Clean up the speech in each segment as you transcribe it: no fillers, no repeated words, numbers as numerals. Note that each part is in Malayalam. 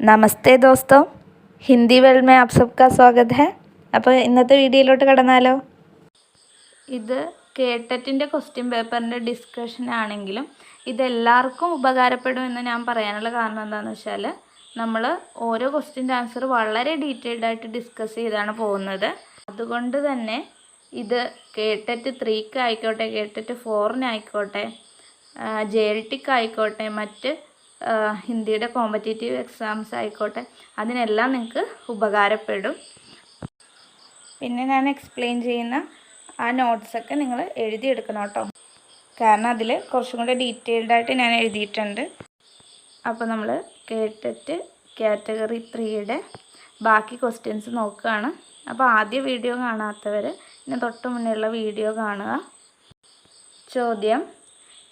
നമസ്തേ ദോസ്തോ, ഹിന്ദി വേൾഡ് में आप सबका स्वागत है. അപ്പോൾ ഇന്നത്തെ വീഡിയോയിലോട്ട് കടന്നാലോ. ഇത് കേട്ടറ്റിൻ്റെ ക്വസ്റ്റ്യൻ പേപ്പറിൻ്റെ ഡിസ്കഷൻ ആണെങ്കിലും ഇതെല്ലാവർക്കും ഉപകാരപ്പെടുമെന്ന് ഞാൻ പറയാനുള്ള കാരണം എന്താണെന്ന് വെച്ചാൽ നമ്മൾ ഓരോ ക്വസ്റ്റ്യൻ്റെ ആൻസർ വളരെ ഡീറ്റെയിൽഡ് ആയിട്ട് ഡിസ്കസ് ചെയ്താണ് പോകുന്നത്. അതുകൊണ്ട് തന്നെ ഇത് കേട്ടറ്റ് 3ക്ക് ആയിക്കോട്ടെ, കേട്ടറ്റ് 4ന് ആയിക്കോട്ടെ, JLTക്ക് ആയിക്കോട്ടെ, മറ്റ് ഹിന്ദിയുടെ കോമ്പറ്റേറ്റീവ് എക്സാംസ് ആയിക്കോട്ടെ, അതിനെല്ലാം നിങ്ങൾക്ക് ഉപകാരപ്പെടും. പിന്നെ ഞാൻ എക്സ്പ്ലെയിൻ ചെയ്യുന്ന ആ നോട്ട്സൊക്കെ നിങ്ങൾ എഴുതിയെടുക്കണം കേട്ടോ, കാരണം അതിൽ കുറച്ചും കൂടെ ഡീറ്റെയിൽഡായിട്ട് ഞാൻ എഴുതിയിട്ടുണ്ട്. അപ്പോൾ നമ്മൾ കേട്ടിട്ട് കാറ്റഗറി 3യുടെ ബാക്കി ക്വസ്റ്റ്യൻസ് നോക്കുകയാണ്. അപ്പോൾ ആദ്യ വീഡിയോ കാണാത്തവർ ഇനി തൊട്ട് മുന്നേയുള്ള വീഡിയോ കാണുക. ചോദ്യം: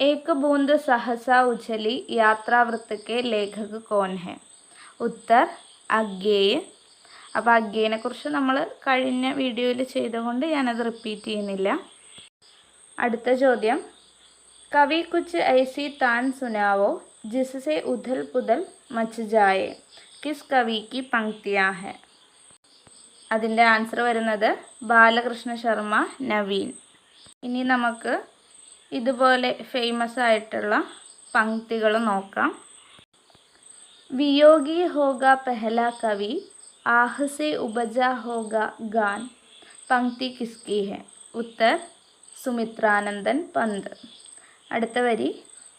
एक बूंद सहसा उछली यात्रावृत्त के लेखक कौन है? ഉത്തർ അഗേയ്. അപ്പോൾ അഗേയിനെ കുറിച്ച് നമ്മൾ കഴിഞ്ഞ വീഡിയോയിൽ ചെയ്തുകൊണ്ട് ഞാനത് റിപ്പീറ്റ് ചെയ്യുന്നില്ല. അടുത്ത ചോദ്യം: കവി കുച്ച് ഐസി താൻ സുനാവോ ജിസ്സെ ഉഥൽ പുഥൽ മച്ച് ജായേ, കിസ് കവി കി പങ്ക്തിയാ ഹെ? അതിൻ്റെ ആൻസർ വരുന്നത് ബാലകൃഷ്ണ ശർമ്മ നവീൻ. ഇനി നമുക്ക് ഇതുപോലെ ഫേമസ് ആയിട്ടുള്ള പങ്ക്തികൾ നോക്കാം. വിയോഗി ഹോഗ പെഹല കവി, ആഹ് സെ ഉപജ ഹോഗ ഗാൻ, പങ്ക്തി കിസ്കി ഹെ? ഉത്തർ സുമിത്രാനന്ദൻ പന്ത്. അടുത്ത വരി: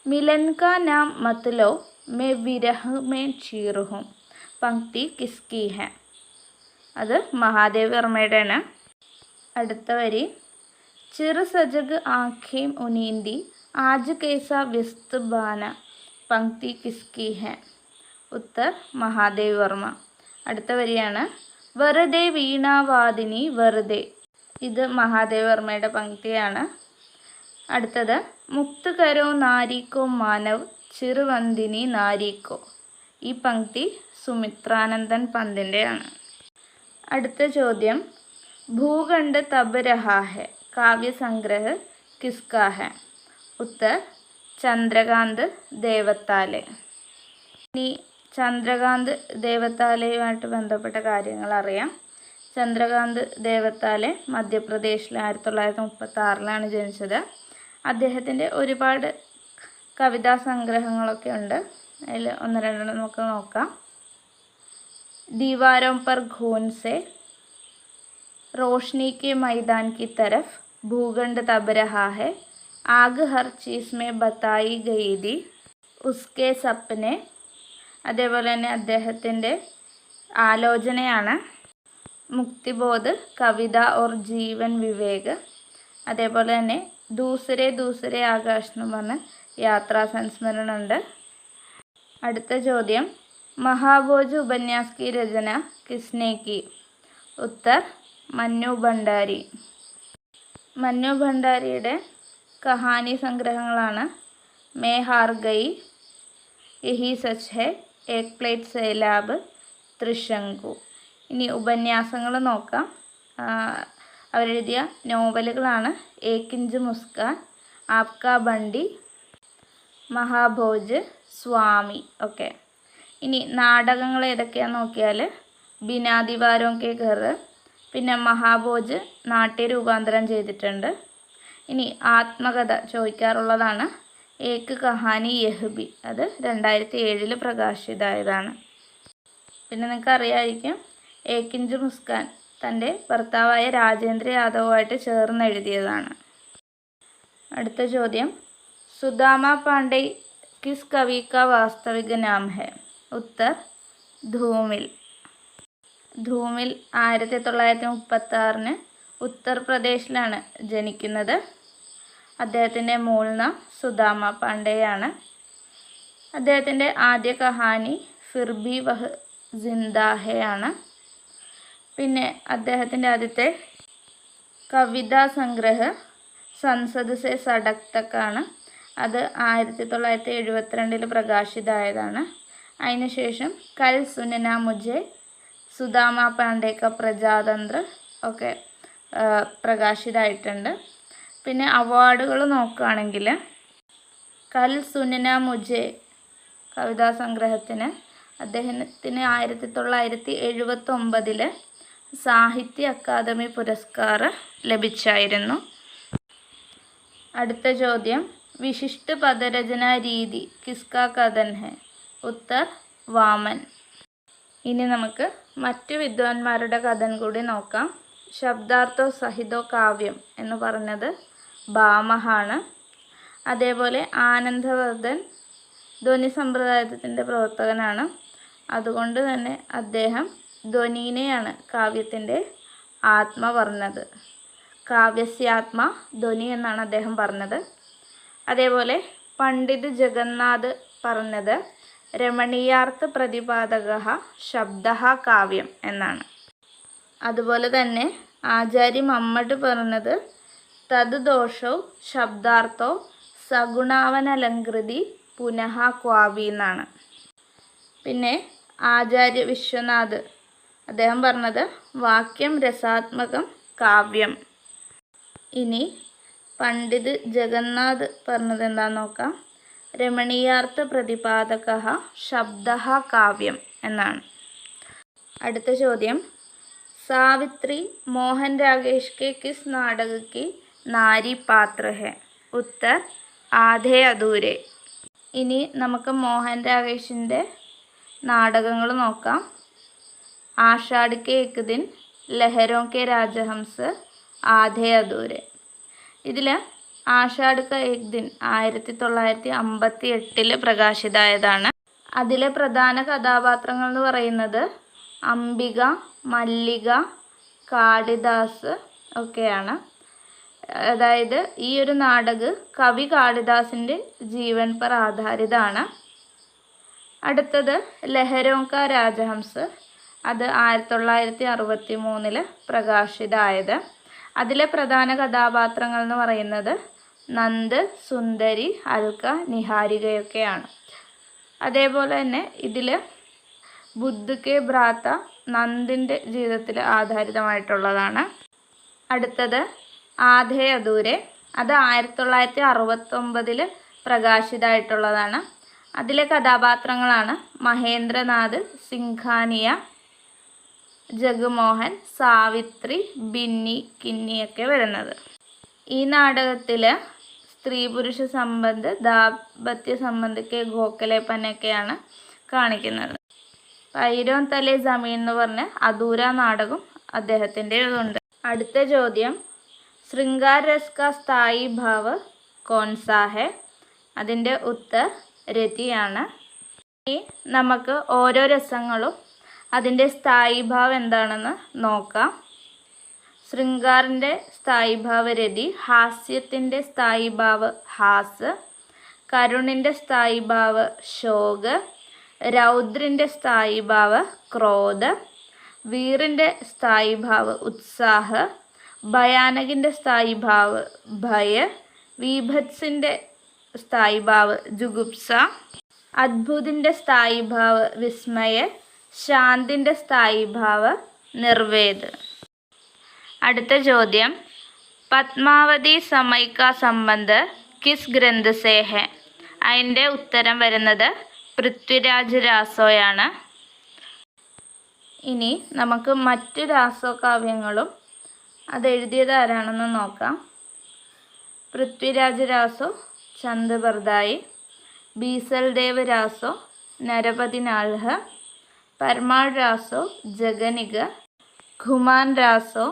മിലൻ കാ നാം മത്ലോ മേ വിരഹ് മേ ചീർ ഹൂം, പങ്ക്തി കിസ്കി ഹെ? അത് മഹാദേവ് വർമ്മയുടെയാണ്. അടുത്ത വരി: ചിർ സജഗ് ആഖേം ഉനീന്തി ആജ് കേസ വ്യസ്ത് ബാന, പങ്ക്തി കിസ്കി ഹെ? ഉത്തർ മഹാദേവ് വർമ്മ. അടുത്ത വരിയാണ് വെറുതെ വീണാവാദിനി വെറുതെ, ഇത് മഹാദേവ് വർമ്മയുടെ പങ്ക്തിയാണ്. അടുത്തത് മുക്ത് കരോ നാരിക്കോ മാനവ് ചിറുവന്തിനി നാരിക്കോ, ഈ പങ്ക്തി സുമിത്രാനന്ദൻ പന്തിൻ്റെയാണ്. അടുത്ത ചോദ്യം: ഭൂഖണ്ഡ് തബ് രഹാ ഹെ കാവ്യ സംഗ്രഹ കിസ്കാ ഹെ? ഉത്തർ ചന്ദ്രകാന്ത് ദേവത്താലെ. ഇനി ചന്ദ്രകാന്ത് ദേവത്താലയുമായിട്ട് ബന്ധപ്പെട്ട കാര്യങ്ങൾ അറിയാം. ചന്ദ്രകാന്ത് ദേവത്താലെ മധ്യപ്രദേശിൽ 1936 ജനിച്ചത്. അദ്ദേഹത്തിൻ്റെ ഒരുപാട് കവിതാ സംഗ്രഹങ്ങളൊക്കെ ഉണ്ട്. അതിൽ ഒന്ന് രണ്ടെണ്ണം നമുക്ക് നോക്കാം. ദീവാരോं पर खून से, रोशनी के मैदान की तरफ, भूखंड तब रहा है, आग हर चीज़ में बताई गई थी, उसके सपने. അതേപോലെ തന്നെ അദ്ദേഹത്തിൻ്റെ ആലോചനയാണ് മുക്തിബോധ്, കവിത ഓർ ജീവൻ വിവേക്. അതേപോലെ തന്നെ ദൂസരെ ദൂസരെ ആകാശ് എന്ന് പറഞ്ഞ യാത്രാ സംസ്മരണമുണ്ട്. അടുത്ത ചോദ്യം: മഹാഭോജ് ഉപന്യാസ് കി രചന കിസ്നെ കി? ഉത്തർ മന്നു ഭണ്ഡാരി. മന്നു ഭണ്ഡാരിയുടെ കഹാനി സംഗ്രഹങ്ങളാണ് മേ ഹാർ ഗയി, യഹി സച്ച് ഹെ, ഏക് പ്ലേറ്റ് സേലാബ്, ത്രിശങ്കു. ഇനി ഉപന്യാസങ്ങൾ നോക്കാം. അവരെഴുതിയ നോവലുകളാണ് ഏക് ഇഞ്ച് മുസ്കാൻ, ആപ്കാ ബണ്ടി, മഹാഭോജ്, സ്വാമി. ഓക്കെ. ഇനി നാടകങ്ങൾ ഏതൊക്കെയാണെന്ന് നോക്കിയാൽ ബിനാ ദീവാരോं के घर, പിന്നെ മഹാഭോജ് നാട്യരൂപാന്തരം ചെയ്തിട്ടുണ്ട്. ഇനി ആത്മകഥ ചോദിക്കാറുള്ളതാണ് ഏക് കഹാനി യഹ് ബി, അത് 2007 പ്രകാശിതമായതാണ്. പിന്നെ നിങ്ങൾക്ക് അറിയാമായിരിക്കും ഏക് ഇഞ്ച് മുസ്കാൻ തൻ്റെ ഭർത്താവായ രാജേന്ദ്ര യാദവുമായിട്ട് ചേർന്ന് എഴുതിയതാണ്. അടുത്ത ചോദ്യം: സുദാമ പാണ്ഡെ കിസ് കവി കാ വാസ്തവിക നാം ഹെ? ഉത്തർ ധൂമിൽ. ധൂമിൽ 1936 ഉത്തർപ്രദേശിലാണ് ജനിക്കുന്നത്. അദ്ദേഹത്തിൻ്റെ മൂൾനാം സുദാമ പാണ്ഡെയാണ്. അദ്ദേഹത്തിൻ്റെ ആദ്യ കഹാനി ഫിർ ഭി വഹ് ജിന്ദാ ഹെ ആണ്. പിന്നെ അദ്ദേഹത്തിൻ്റെ ആദ്യത്തെ കവിതാ സംഗ്രഹ സൻസദ് സെ സഡക് തക് ആണ്. അത് 1972 പ്രകാശിതമായതാണ്. അതിനുശേഷം കൽ സുനന മുझे, സുദാമ പാണ്ഡെ ക പ്രജാതന്ത്ര ഒക്കെ പ്രകാശിതമായിട്ടുണ്ട്. പിന്നെ അവാർഡുകൾ നോക്കുകയാണെങ്കിൽ കൽ സുനന മുझे കവിതാ സംഗ്രഹത്തിന് അദ്ദേഹത്തിന് 1979 സാഹിത്യ അക്കാദമി പുരസ്കാരം ലഭിച്ചായിരുന്നു. അടുത്ത ചോദ്യം, വിശിഷ്ട പദരചനാ രീതി കിസ്കാ കഥൻ ഹെ? ഉത്തർ വാമൻ. ഇനി നമുക്ക് മറ്റു വിദ്വാൻമാരുടെ കഥൻ കൂടി നോക്കാം. ശബ്ദാർത്ഥോ സഹിതോ കാവ്യം എന്ന് പറഞ്ഞത് ഭാമഹാണ്. അതേപോലെ ആനന്ദവർദ്ധൻ ധ്വനി സമ്പ്രദായത്തിൻ്റെ പ്രവർത്തകനാണ്. അതുകൊണ്ട് തന്നെ അദ്ദേഹം ധ്വനിനെയാണ് കാവ്യത്തിൻ്റെ ആത്മ പറഞ്ഞത്. കാവ്യസ്യാത്മ ധ്വനി എന്നാണ് അദ്ദേഹം പറഞ്ഞത്. അതേപോലെ പണ്ഡിത് ജഗന്നാഥ് പറഞ്ഞത് രമണീയാർത്ഥ പ്രതിപാദക ശബ്ദ കാവ്യം എന്നാണ്. അതുപോലെ തന്നെ ആചാര്യ മമ്മട് പറഞ്ഞത് തത് ദോഷോ ശബ്ദാർത്ഥോ സഗുണാവനലങ്കൃതി പുനഃ ക്വാവി എന്നാണ്. പിന്നെ ആചാര്യ വിശ്വനാഥ് അദ്ദേഹം പറഞ്ഞത് വാക്യം രസാത്മകം കാവ്യം. ഇനി പണ്ഡിത് ജഗന്നാഥ് പറഞ്ഞത് എന്താണെന്ന് നോക്കാം. രമണീയാർത്ഥ പ്രതിപാദക ശബ്ദ കാവ്യം എന്നാണ്. അടുത്ത ചോദ്യം, സാവിത്രി മോഹൻ രാകേഷ് के किस नाटक की नारी पात्र है? ഉത്തർ ആധേ അധൂരെ. ഇനി നമുക്ക് മോഹൻ രാകേഷിൻ്റെ നാടകങ്ങൾ നോക്കാം. ആഷാഢ് കെ ഏക് ദിൻ, ലഹരോं के राजहंस, ആധേ അധൂരെ. ഇതിൽ ആഷാഢ് ക ഏക് ദിൻ 1958 പ്രകാശിതമായതാണ്. അതിലെ പ്രധാന കഥാപാത്രങ്ങൾ എന്ന് പറയുന്നത് അംബിക, മല്ലിക, കാളിദാസ് ഒക്കെയാണ്. അതായത് ഈ ഒരു നാടക കവി കാളിദാസിൻ്റെ ജീവൻ पर ആധാരിതമാണ്. അടുത്തത് ലഹരോं का राजहंस, അത് 1963 പ്രകാശിതമായത്. അതിലെ പ്രധാന കഥാപാത്രങ്ങൾ എന്ന് പറയുന്നത് നന്ദ്, സുന്ദരി, അൽക്ക, നിഹാരികയൊക്കെയാണ്. അതേപോലെ തന്നെ ഇതിൽ ബുദ്ധ് കെ ഭ്രാത നന്ദിൻ്റെ ജീവിതത്തിൽ ആധാരിതമായിട്ടുള്ളതാണ്. അടുത്തത് ആധേ അധൂരെ, അത് 1969 പ്രകാശിതമായിട്ടുള്ളതാണ്. അതിലെ കഥാപാത്രങ്ങളാണ് മഹേന്ദ്രനാഥ്, സിംഘാനിയ, ജഗ്മോഹൻ, സാവിത്രി, ബിന്നി, കിന്നിയൊക്കെ വരുന്നത്. ഈ നാടകത്തിൽ സ്ത്രീ പുരുഷ സംബന്ധ, ദാമ്പത്യ സംബന്ധക്കെ ഗോഖലെപ്പനൊക്കെയാണ് കാണിക്കുന്നത്. പൈരോൻ തലേ ജമീൻ എന്ന് പറഞ്ഞ അധൂര നാടകം അദ്ദേഹത്തിൻ്റെ ഇതുണ്ട്. അടുത്ത ചോദ്യം, ശൃംഗാർ രസ് കാ സ്ഥായി ഭാവ് കോൺസാ ഹെ? അതിൻ്റെ ഉത്തർ രതിയാണ്. ഇനി നമുക്ക് ഓരോ രസങ്ങളും അതിൻ്റെ സ്ഥായിഭാവം എന്താണെന്ന് നോക്കാം. ശൃംഗാറിൻ്റെ സ്ഥായിഭാവ രതി, ഹാസ്യത്തിൻ്റെ സ്ഥായിഭാവ ഹാസ്, കരുണിൻ്റെ സ്ഥായിഭാവ ശോക്, രൗദ്രിൻ്റെ സ്ഥായിഭാവ ക്രോധ, വീറിൻ്റെ സ്ഥായിഭാവ ഉത്സാഹ, ഭയാനകിൻ്റെ സ്ഥായിഭാവ ഭയ, വീഭത്സിൻ്റെ സ്ഥായിഭാവ ജുഗുപ്സ, അദ്ഭുതിൻ്റെ സ്ഥായിഭാവ വിസ്മയ, ശാന്തിൻ്റെ സ്ഥായിഭാവ നിർവേദ്. അടുത്ത ചോദ്യം, പത്മാവതി സമയ് കാ സംബന്ധ് കിസ് ഗ്രന്ഥ് സേ ഹെ? അതിൻ്റെ ഉത്തരം വരുന്നത് പൃഥ്വിരാജ് രാസോയാണ്. ഇനി നമുക്ക് മറ്റു രാസോ കാവ്യങ്ങളും അതെഴുതിയത് ആരാണെന്ന് നോക്കാം. പൃഥ്വിരാജ് രാസോ ചന്ദ് ബർദായി, ബീസൽ ദേവ് രാസോ നരപതി നാൾഹ, പരമാൾ രാസോ ജഗനിക, ഖുമാൻ രാസോ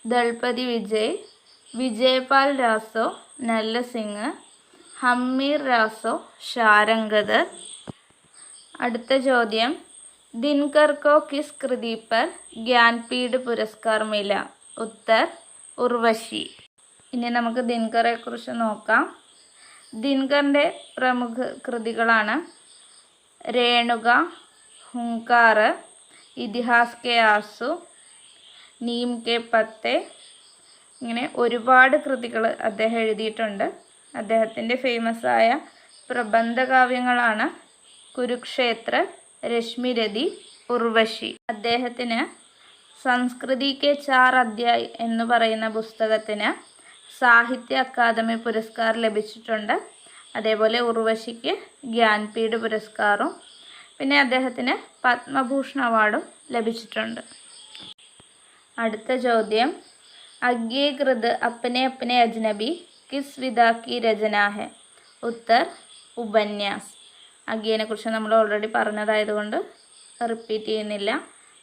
ദൾപതി വിജയ്, വിജയപാൽ രാസോ നല്ല സിംഗ്, ഹമ്മീർ രാസോ ഷാരംഗദർ. അടുത്ത ചോദ്യം, ദിൻകർ കോ കിസ് കൃതി പർ ജ്ഞാൻപീഠ് പുരസ്കാർ മില? ഉത്തർ ഉർവശി. ഇനി നമുക്ക് ദിൻകറെ കുറിച്ച് നോക്കാം. ദിൻകറിൻ്റെ പ്രമുഖ കൃതികളാണ് രേണുക, ഹുങ്കാർ, ഇതിഹാസ് കെ ആസു, നീം കെ പത്തെ, ഇങ്ങനെ ഒരുപാട് കൃതികൾ അദ്ദേഹം എഴുതിയിട്ടുണ്ട്. അദ്ദേഹത്തിൻ്റെ ഫേമസായ പ്രബന്ധകാവ്യങ്ങളാണ് കുരുക്ഷേത്ര, രശ്മിരതി, ഉർവശി. അദ്ദേഹത്തിന് സംസ്കൃതി കെ 4 അധ്യായ് എന്ന് പറയുന്ന പുസ്തകത്തിന് സാഹിത്യ അക്കാദമി പുരസ്കാരം ലഭിച്ചിട്ടുണ്ട്. അതേപോലെ ഉർവശിക്ക് ജ്ഞാൻപീഠ് പുരസ്കാരവും. പിന്നെ അദ്ദേഹത്തിന് പത്മഭൂഷൺ അവാർഡും ലഭിച്ചിട്ടുണ്ട്. അടുത്ത ചോദ്യം, അംഗീകൃത് അപ്നെ അപ്നെ അജ്നബി കിസ് വിധ കി രചന ഹെ? ഉത്തർ ഉപന്യാസ്. അഗ്ഗിയെ കുറിച്ച് നമ്മൾ ഓൾറെഡി പറഞ്ഞതായതുകൊണ്ട് റിപ്പീറ്റ് ചെയ്യുന്നില്ല.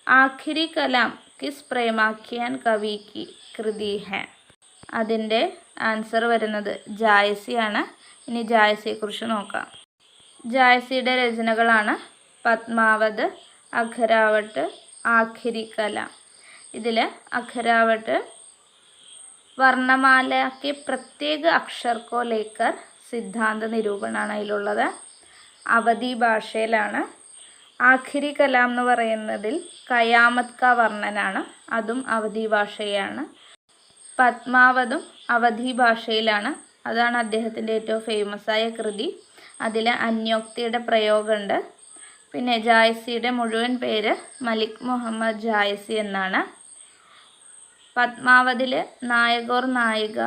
ആഖിരി കലാം കിസ് പ്രേമാഖ്യാൻ കവി കി കൃതി ഹെ? അതിൻ്റെ ആൻസർ വരുന്നത് ജായസിയാണ്. ഇനി ജായസിയെക്കുറിച്ച് നോക്കാം. ജായസിയുടെ രചനകളാണ് പത്മാവത്, അഖരാവട്ട്, ആഖിരി കലാം. ഇതിൽ അഖരാവട്ട് വർണ്ണമാല के प्रत्येक अक्षर को लेकर സിദ്ധാന്ത നിരൂപണമാണ് അതിലുള്ളത്. അവധി ഭാഷയിലാണ്. ആഖിരി കലാം എന്ന് പറയുന്നതിൽ കയാമത്ത് കാ വർണ്ണനാണ്, അതും അവധി ഭാഷയാണ്. പത്മാവതും അവധി ഭാഷയിലാണ്. അതാണ് അദ്ദേഹത്തിൻ്റെ ഏറ്റവും ഫേമസ് ആയ കൃതി. അതിൽ അന്യോക്തിയുടെ പ്രയോഗമുണ്ട്. പിന്നെ ജായസിയുടെ മുഴുവൻ പേര് മലിക് മുഹമ്മദ് ജായസി എന്നാണ്. പത്മാവതിൽ നായകോർ നായിക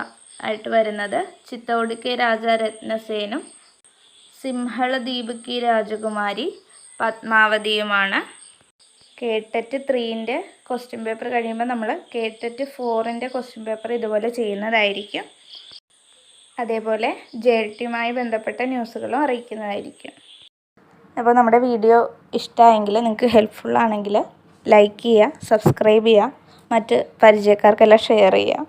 ആയിട്ട് വരുന്നത് ചിത്തൗഡ് കെ രാജ രത്നസേനും സിംഹള ദ്വീപ് കി രാജകുമാരി പത്മാവതിയുമാണ്. കേട്ടറ്റ് 3ൻ്റെ ക്വസ്റ്റ്യൻ പേപ്പർ കഴിയുമ്പോൾ നമ്മൾ കേട്ടറ്റ് 4ൻ്റെ ക്വസ്റ്റ്യൻ പേപ്പർ ഇതുപോലെ ചെയ്യുന്നതായിരിക്കും. അതേപോലെ JLTയുമായി ബന്ധപ്പെട്ട ന്യൂസുകളും അറിയിക്കുന്നതായിരിക്കും. അപ്പോൾ നമ്മുടെ വീഡിയോ ഇഷ്ടമായെങ്കിൽ, നിങ്ങൾക്ക് ഹെൽപ്ഫുൾ ആണെങ്കിൽ ലൈക്ക് ചെയ്യുക, സബ്സ്ക്രൈബ് ചെയ്യുക, മറ്റ് പരിചയക്കാർക്കെല്ലാം ഷെയർ ചെയ്യുക.